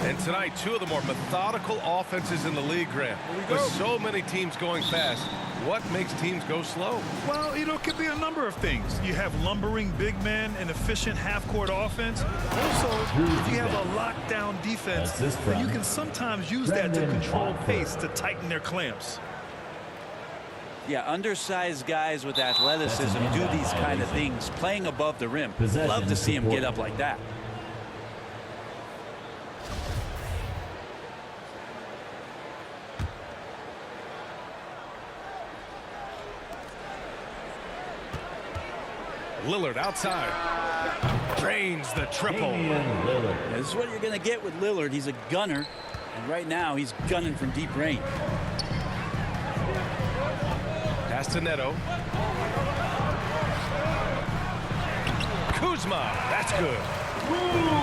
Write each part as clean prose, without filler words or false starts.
And tonight, two of the more methodical offenses in the league, Grant. With so many teams going fast, what makes teams go slow? Well, it could be a number of things. You have lumbering big men and efficient half-court offense. Also, if you have a lockdown defense, then you can sometimes use that to control pace to tighten their clamps. Yeah, undersized guys with athleticism do these kind of things, playing above the rim. Love to see him get up like that. Lillard outside. Drains the triple. This is what you're going to get with Lillard. He's a gunner, and right now he's gunning from deep range. Pass to Neto. Kuzma, that's good.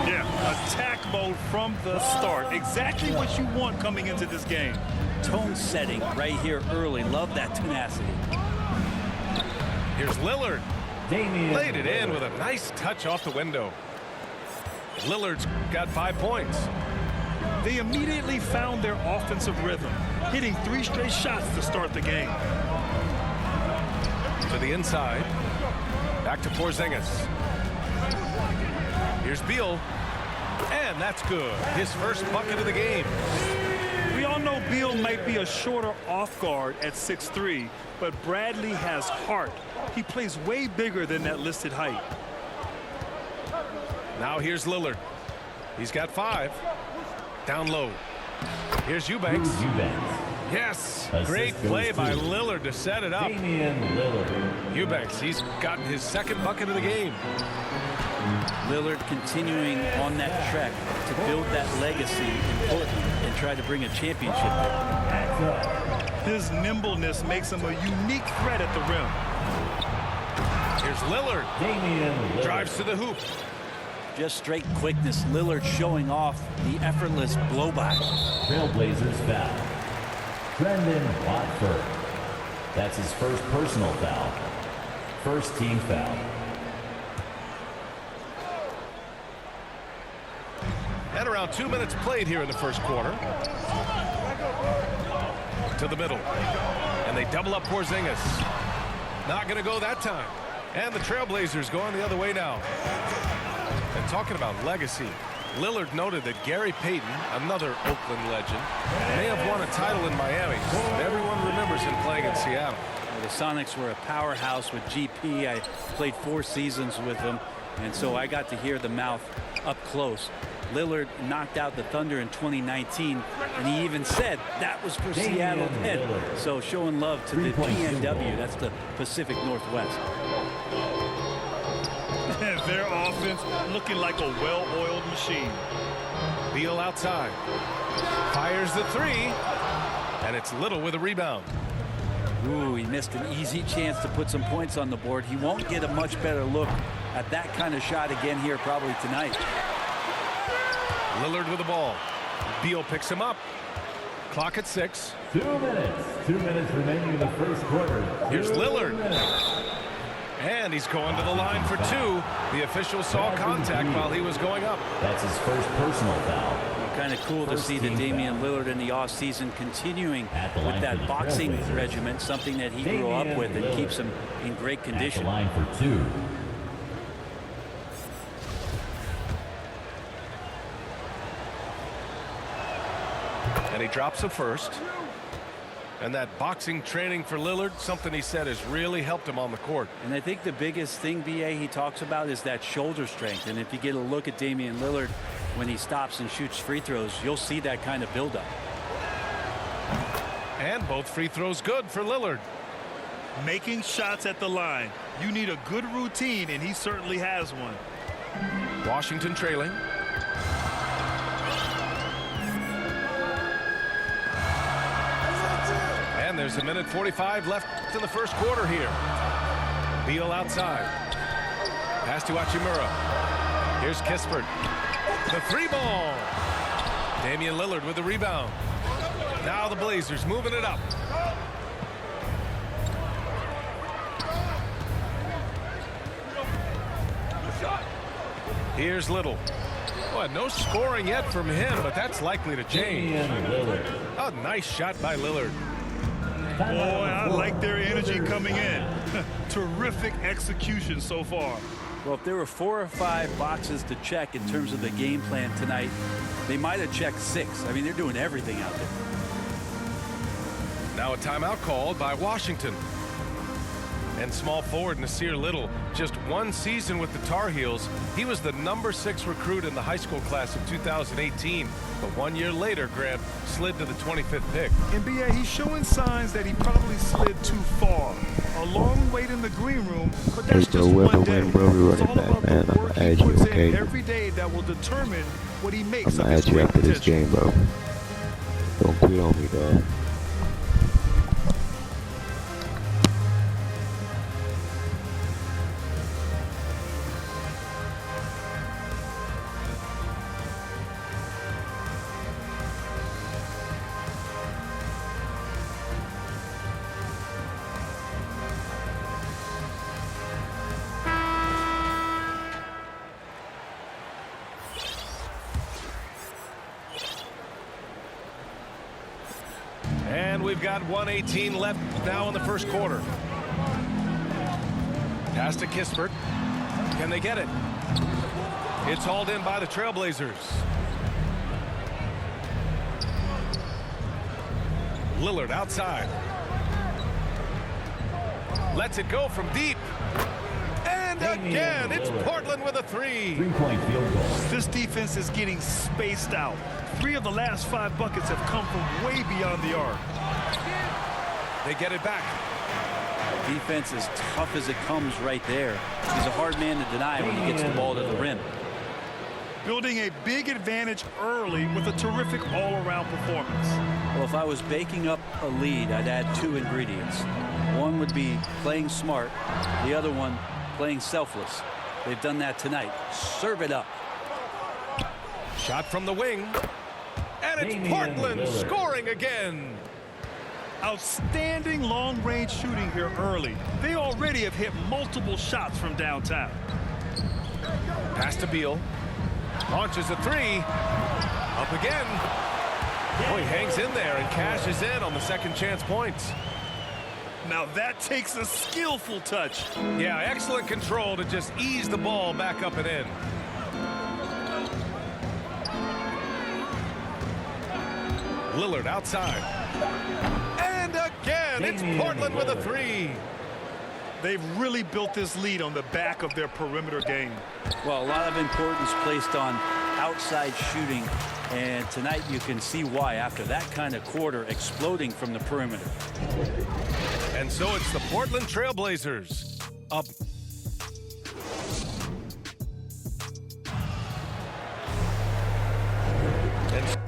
Yeah, attack mode from the start. Exactly what you want coming into this game. Tone setting right here early. Love that tenacity. Here's Lillard. Laid it in with a nice touch off the window. Lillard's got 5 points. They immediately found their offensive rhythm, hitting 3 straight shots to start the game. To the inside. Back to Porzingis. Here's Beal. And that's good. His first bucket of the game. We all know Beal might be a shorter off guard at 6'3", but Bradley has heart. He plays way bigger than that listed height. Now here's Lillard. He's got 5. Down low. Here's Eubanks. Yes, great play by Lillard to set it up. Eubanks, he's gotten his second bucket of the game. Lillard continuing on that trek to build that legacy in Portland and try to bring a championship there. His nimbleness makes him a unique threat at the rim. Here's Lillard. Drives to the hoop. Just straight quickness. Lillard showing off the effortless blow-by. Trailblazers foul. Brendan Watford. That's his first personal foul. First team foul. And around 2 minutes played here in the first quarter. To the middle. And they double up Porzingis. Not going to go that time. And the Trailblazers going the other way now. And talking about legacy, Lillard noted that Gary Payton, another Oakland legend, may have won a title in Miami. Everyone remembers him playing in Seattle. The Sonics were a powerhouse with GP. I played 4 seasons with them, and so I got to hear the mouth up close. Lillard knocked out the Thunder in 2019, and he even said that was for Seattle then. So showing love to the PNW, that's the Pacific Northwest. Their offense looking like a well-oiled machine. Beal outside. Fires the 3. And it's Little with a rebound. Ooh, he missed an easy chance to put some points on the board. He won't get a much better look at that kind of shot again here probably tonight. Lillard with the ball. Beal picks him up. Clock at 6. 2 minutes. 2 minutes remaining in the first quarter. Here's Lillard. And he's going to the line for 2. The official saw contact while he was going up. That's his first personal foul. Kind of cool to see the Damian Lillard in the offseason continuing with that boxing regimen, something that he grew up with and keeps him in great condition. At the line for 2. And he drops the first. And that boxing training for Lillard, something he said has really helped him on the court. And I think the biggest thing, B.A., he talks about is that shoulder strength. And if you get a look at Damian Lillard when he stops and shoots free throws, you'll see that kind of buildup. And both free throws good for Lillard. Making shots at the line. You need a good routine, and he certainly has one. Washington trailing. And there's 1:45 left in the first quarter here. Beal outside. Pass to Hachimura. Here's Kispert. The 3 ball. Damian Lillard with the rebound. Now the Blazers moving it up. Here's Little. Well, no scoring yet from him, but that's likely to change. Damian Lillard. A nice shot by Lillard. Boy, I like their energy coming in. Terrific execution so far. Well, if there were 4 or 5 boxes to check in terms of the game plan tonight, they might have checked 6. I mean, they're doing everything out there. Now a timeout called by Washington. And small forward Nasir Little, just 1 season with the Tar Heels. He was the number 6 recruit in the high school class of 2018. But 1 year later, Grant slid to the 25th pick. And BA, he's showing signs that he probably slid too far. A long wait in the green room, but that's just one day. It's all about the work he puts in every day that will determine what he makes of his great potential. Game, bro. Don't quit on me, dog. And we've got 1:18 left now in the first quarter. Pass to Kispert. Can they get it? It's hauled in by the Trailblazers. Lillard outside. Lets it go from deep. And again, it's Portland with a 3. 3-point field goal. This defense is getting spaced out. 3 of the last 5 buckets have come from way beyond the arc. They get it back. Defense as tough as it comes right there. He's a hard man to deny when he gets the ball to the rim. Building a big advantage early with a terrific all-around performance. Well, if I was baking up a lead, I'd add 2 ingredients. One would be playing smart. The other one, playing selfless. They've done that tonight. Serve it up. Shot from the wing. And it's Damian Portland Lillard. scoring again. Outstanding long-range shooting here early. They already have hit multiple shots from downtown. Pass to Beal. Launches a 3. Up again. Oh, he hangs in there and cashes in on the second chance points. Now that takes a skillful touch. Yeah, excellent control to just ease the ball back up and in. Lillard outside. And again, it's Damian Portland with a Lillard. 3. They've really built this lead on the back of their perimeter game. Well, a lot of importance placed on outside shooting, and tonight you can see why after that kind of quarter exploding from the perimeter. And so it's the Portland Trailblazers up. And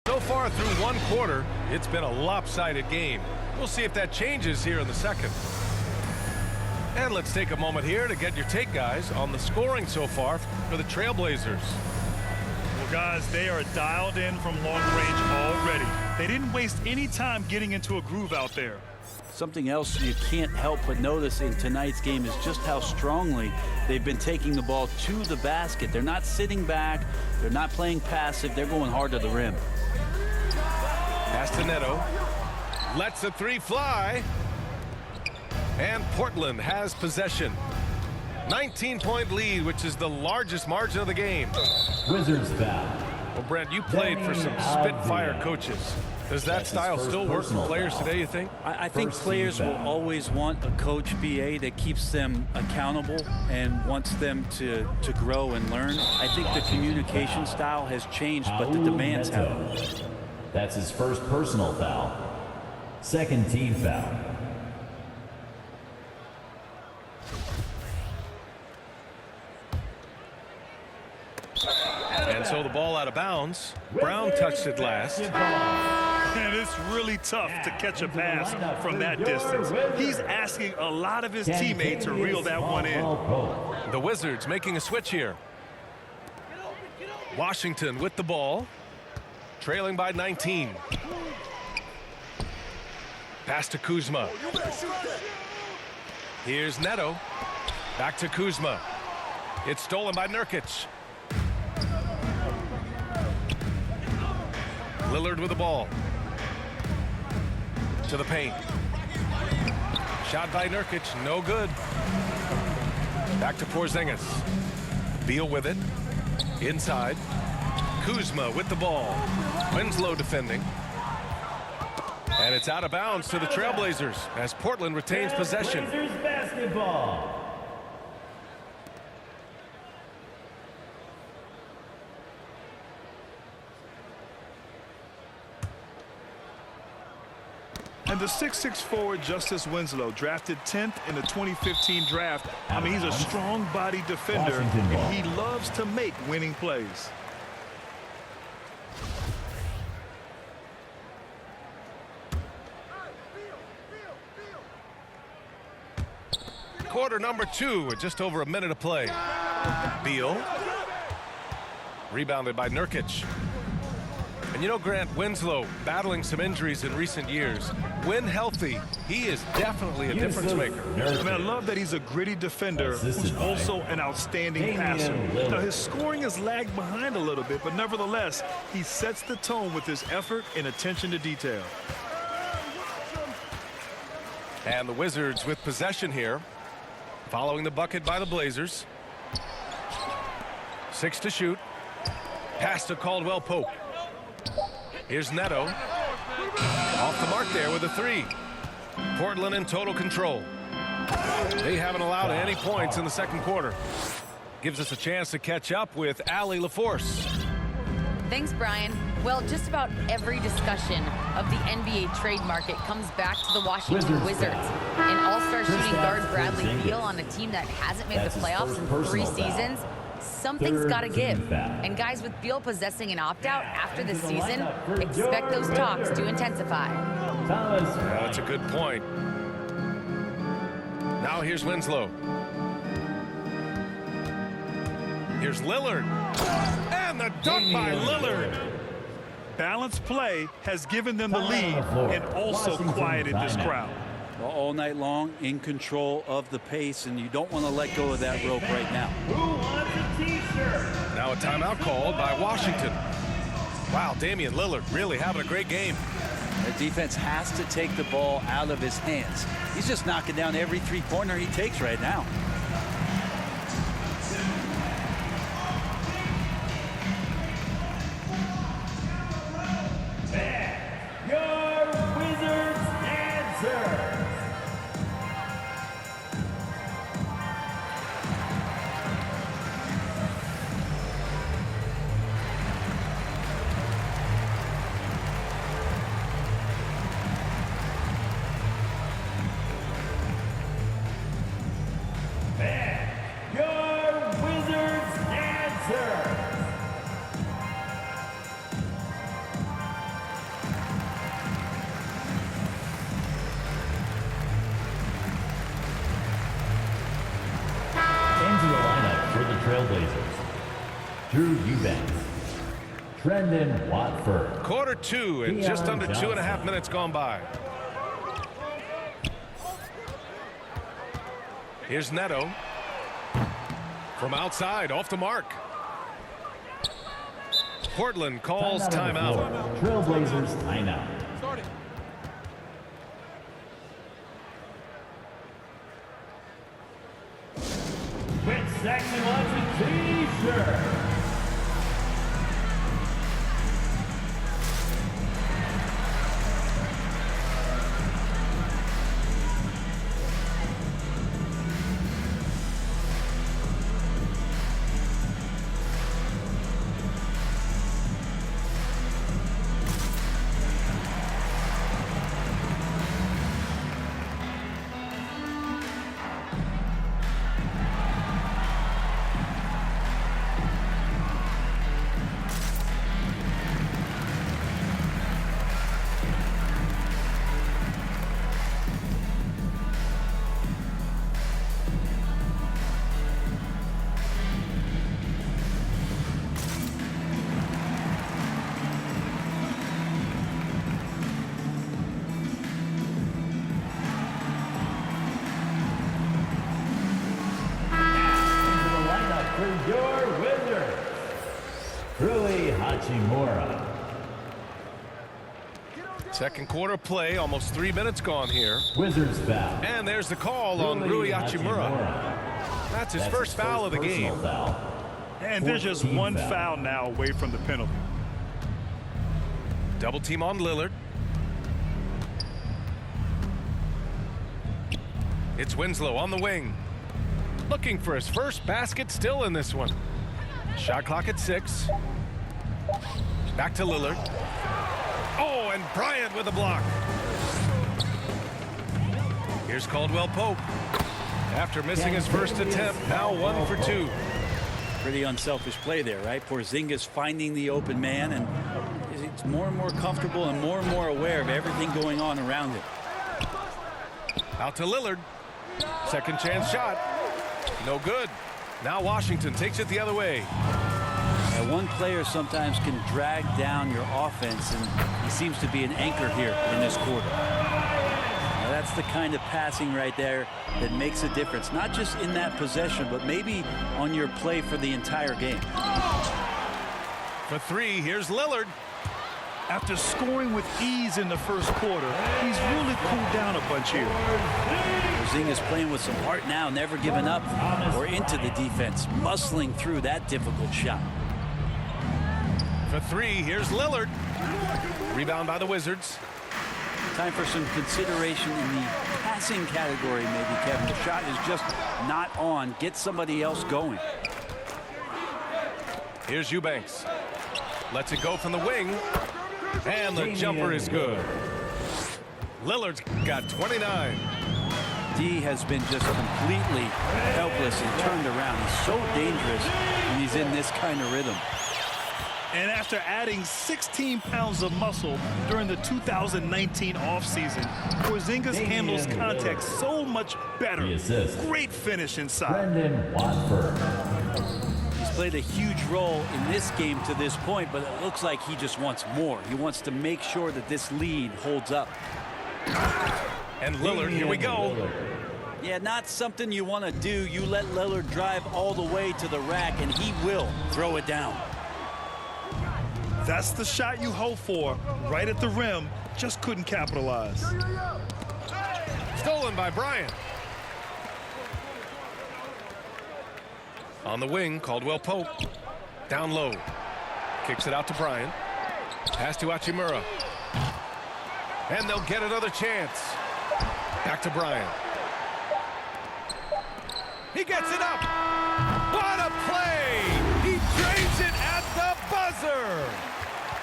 so far through one quarter, it's been a lopsided game. We'll see if that changes here in the second. And let's take a moment here to get your take, guys, on the scoring so far for the Trailblazers. Well, guys, they are dialed in from long range already. They didn't waste any time getting into a groove out there. Something else you can't help but notice in tonight's game is just how strongly they've been taking the ball to the basket. They're not sitting back. They're not playing passive. They're going hard to the rim. Pass to Neto. Lets a three fly. And Portland has possession. 19-point lead, which is the largest margin of the game. Wizards foul. Well, Brent, you played for some Spitfire coaches. Does that style still work for players today, you think? I think players will always want a coach, BA, that keeps them accountable and wants them to grow and learn. I think the communication style has changed, but the demands haven't. That's his first personal foul. Second team foul. And so the ball out of bounds. Brown touched it last. And it's really tough to catch a pass from that distance. He's asking a lot of his teammates to reel that one in. The Wizards making a switch here. Washington with the ball. Trailing by 19. Pass to Kuzma. Here's Neto. Back to Kuzma. It's stolen by Nurkic. Lillard with the ball. To the paint. Shot by Nurkic, no good. Back to Porzingis. Beal with it. Inside. Kuzma with the ball. Winslow defending. And it's out of bounds to the Trailblazers as Portland retains possession. Blazers basketball. And the 6'6" forward Justice Winslow, drafted 10th in the 2015 draft. I mean, he's a strong body defender, and he loves to make winning plays. Quarter number 2 with just over a minute of play. Beal. Rebounded by Nurkic. And you know, Grant, Winslow battling some injuries in recent years. When healthy, he is definitely a difference maker. I mean, I love that he's a gritty defender who's also an outstanding passer. Now, his scoring has lagged behind a little bit, but nevertheless, he sets the tone with his effort and attention to detail. And the Wizards with possession here, following the bucket by the Blazers. 6 to shoot. Pass to Caldwell Pope. Here's Neto. Off the mark there with a 3. Portland in total control. They haven't allowed any points in the second quarter. Gives us a chance to catch up with Allie LaForce. Thanks, Brian. Well, just about every discussion of the NBA trade market comes back to the Washington Wizards. An all-star shooting guard Bradley Beal on a team that hasn't made the playoffs in 3 seasons. Something's got to give. And guys, with Beal possessing an opt-out after the season, expect those talks to intensify. That's a good point. Now here's Winslow. Here's Lillard. And the dunk by Lillard. Balanced play has given them the lead and also quieted this crowd. Well, all night long, in control of the pace, and you don't want to let go of that rope right now. Now a timeout called by Washington. Wow, Damian Lillard really having a great game. The defense has to take the ball out of his hands. He's just knocking down every three-pointer he takes right now. Your Wizards answer. Your Wizards answer. Into the lineup for the Trailblazers: Drew Eubanks, Trendon Watford. Quarter 2 and just under 2.5 minutes gone by. Here's Neto. From outside, off the mark. Portland calls timeout. Trailblazers timeout. Quinn Sexton wants a t-shirt. Your Wizards, Rui Hachimura. Second quarter play, almost 3 minutes gone here. Wizards foul. And there's the call on Rui Hachimura. That's his first foul of the game. Foul. And there's just one foul now away from the penalty. Double team on Lillard. It's Winslow on the wing. Looking for his first basket still in this one. Shot clock at 6. Back to Lillard. Oh, and Bryant with a block. Here's Caldwell Pope. After missing his first attempt, now 1 for 2. Pretty unselfish play there, right? Porzingis finding the open man, and he's more and more comfortable and more aware of everything going on around him. Out to Lillard. Second chance shot. No good. Now Washington takes it the other way. And one player sometimes can drag down your offense, and he seems to be an anchor here in this quarter. Now that's the kind of passing right there that makes a difference, not just in that possession, but maybe on your play for the entire game. For 3, here's Lillard. After scoring with ease in the first quarter, he's really cooled down a bunch here. Porzingis playing with some heart now, never giving up or into the defense, muscling through that difficult shot. For 3, here's Lillard. Rebound by the Wizards. Time for some consideration in the passing category, maybe, Kevin. The shot is just not on. Get somebody else going. Here's Eubanks. Lets it go from the wing. And the jumper is good. Lillard's got 29. D has been just completely helpless and turned around. He's so dangerous when he's in this kind of rhythm. And after adding 16 pounds of muscle during the 2019 offseason, Porzingis handles contact so much better. Great finish inside. Brendan Watford. He's played a huge role in this game to this point, but it looks like he just wants more. He wants to make sure that this lead holds up. And Lillard, here we go. Yeah, not something you want to do. You let Lillard drive all the way to the rack, and he will throw it down. That's the shot you hope for, right at the rim. Just couldn't capitalize. Stolen by Bryant. On the wing, Caldwell Pope. Down low. Kicks it out to Bryant. Pass to Hachimura. And they'll get another chance. Back to Bryant. He gets it up. What a play! He drains it at the buzzer.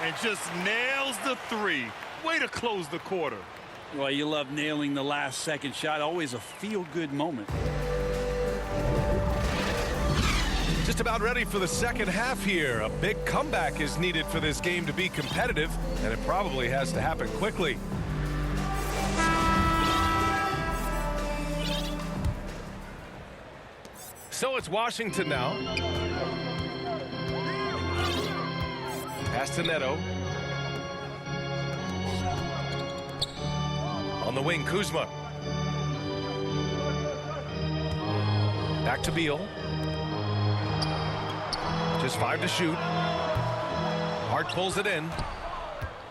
And just nails the 3. Way to close the quarter. Well, you love nailing the last second shot. Always a feel-good moment. Just about ready for the second half here. A big comeback is needed for this game to be competitive, and it probably has to happen quickly. So it's Washington now. Pass to Neto. On the wing, Kuzma. Back to Beal. Just 5 to shoot. Hart pulls it in.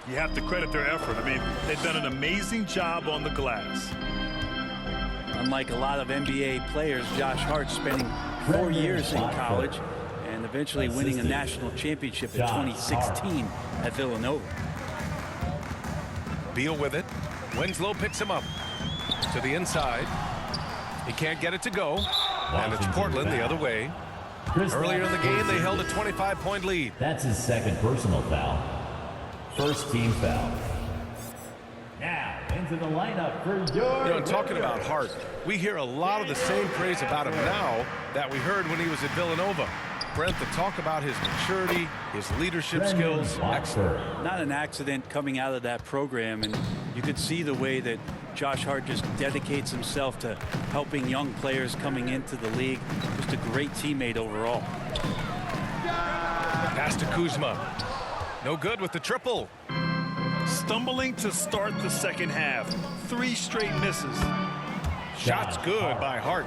You have to credit their effort. I mean, they've done an amazing job on the glass. Unlike a lot of NBA players, Josh Hart spending 4 years in college and eventually winning a national championship in 2016 at Villanova. Beal with it. Winslow picks him up to the inside. He can't get it to go. And it's Portland the other way. Earlier in the game, they held a 25-point lead. That's his second personal foul. First team foul. Now into the lineup for your. You know, talking about Hart, we hear a lot of the same praise about him now that we heard when he was at Villanova. Brent, the talk about his maturity, his leadership skills, excellent. Not an accident coming out of that program, and you could see the way that Josh Hart just dedicates himself to helping young players coming into the league. Just a great teammate overall. Pass to Kuzma. No good with the triple. Stumbling to start the second half. 3 straight misses. Shots good by Hart.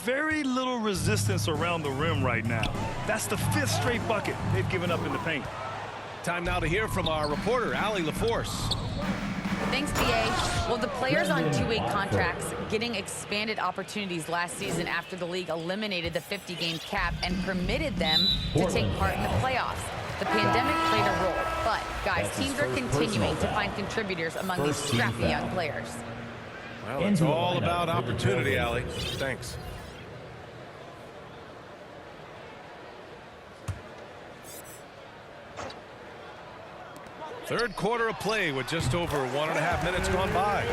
Very little resistance around the rim right now. That's the 5th straight bucket they've given up in the paint. Time now to hear from our reporter, Allie LaForce. Thanks, BA. Well, the players on 2-way contracts getting expanded opportunities last season after the league eliminated the 50-game cap and permitted them to take part in the playoffs. The pandemic played a role, but, guys, teams are continuing to find contributors among these scrappy young players. Well, it's all about opportunity, Allie. Thanks. Third quarter of play with just over 1.5 minutes gone by.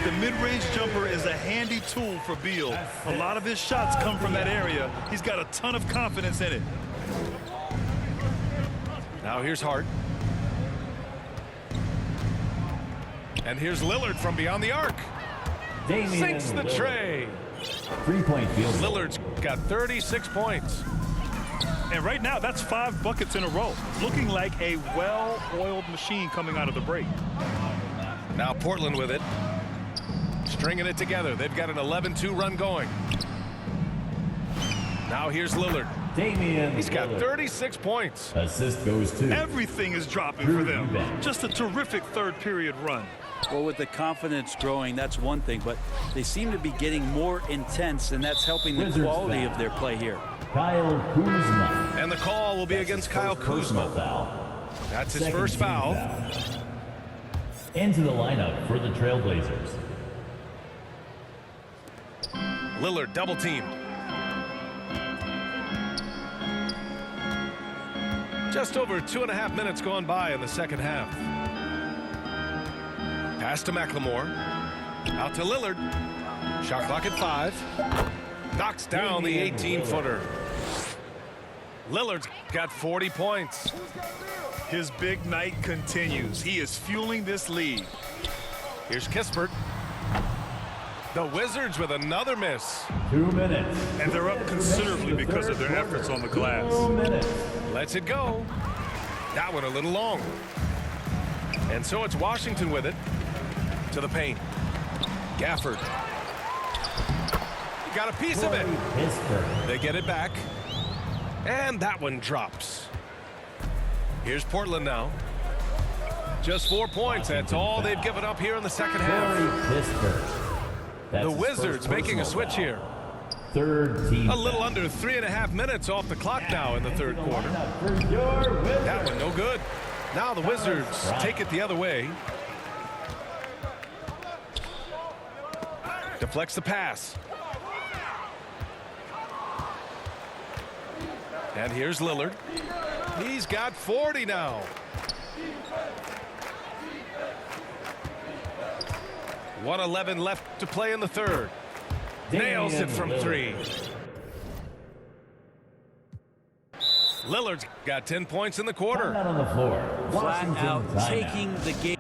The mid-range jumper is a handy tool for Beal. A lot of his shots come from that area. He's got a ton of confidence in it. Now here's Hart. And here's Lillard from beyond the arc. Sinks the tray. 3-point field. Lillard's got 36 points. And right now, that's 5 buckets in a row. Looking like a well-oiled machine coming out of the break. Now Portland with it. Stringing it together. They've got an 11-2 run going. Now here's Lillard. He's got 36 points. Assist goes to. Everything is dropping for them. Just a terrific third period run. Well, with the confidence growing, that's one thing, but they seem to be getting more intense, and that's helping the quality of their play here. Kyle Kuzma. And the call will be against Kyle Kuzma. That's his first foul. Into the lineup for the Trailblazers. Lillard double teamed. Just over 2.5 minutes gone by in the second half. Pass to McLemore. Out to Lillard. Shot clock at 5. Knocks down the 18-footer. Lillard's got 40 points. His big night continues. He is fueling this lead. Here's Kispert. The Wizards with another miss. 2 minutes. And they're up considerably because of their efforts on the glass. 2 minutes. Lets it go. That one a little long. And so it's Washington with it. To the paint. Gafford. Got a piece of it. They get it back. And that one drops. Here's Portland now. Just 4 points. That's all they've given up here in the second half. The Wizards making a switch here. Third team. A little under 3.5 minutes off the clock now in the third quarter. That one no good. Now the Wizards take it the other way. Deflects the pass. And here's Lillard. He's got 40 now. .111 left to play in the third. Nails it from 3. Lillard's got 10 points in the quarter. Out on the floor. Flat out Washington taking the game.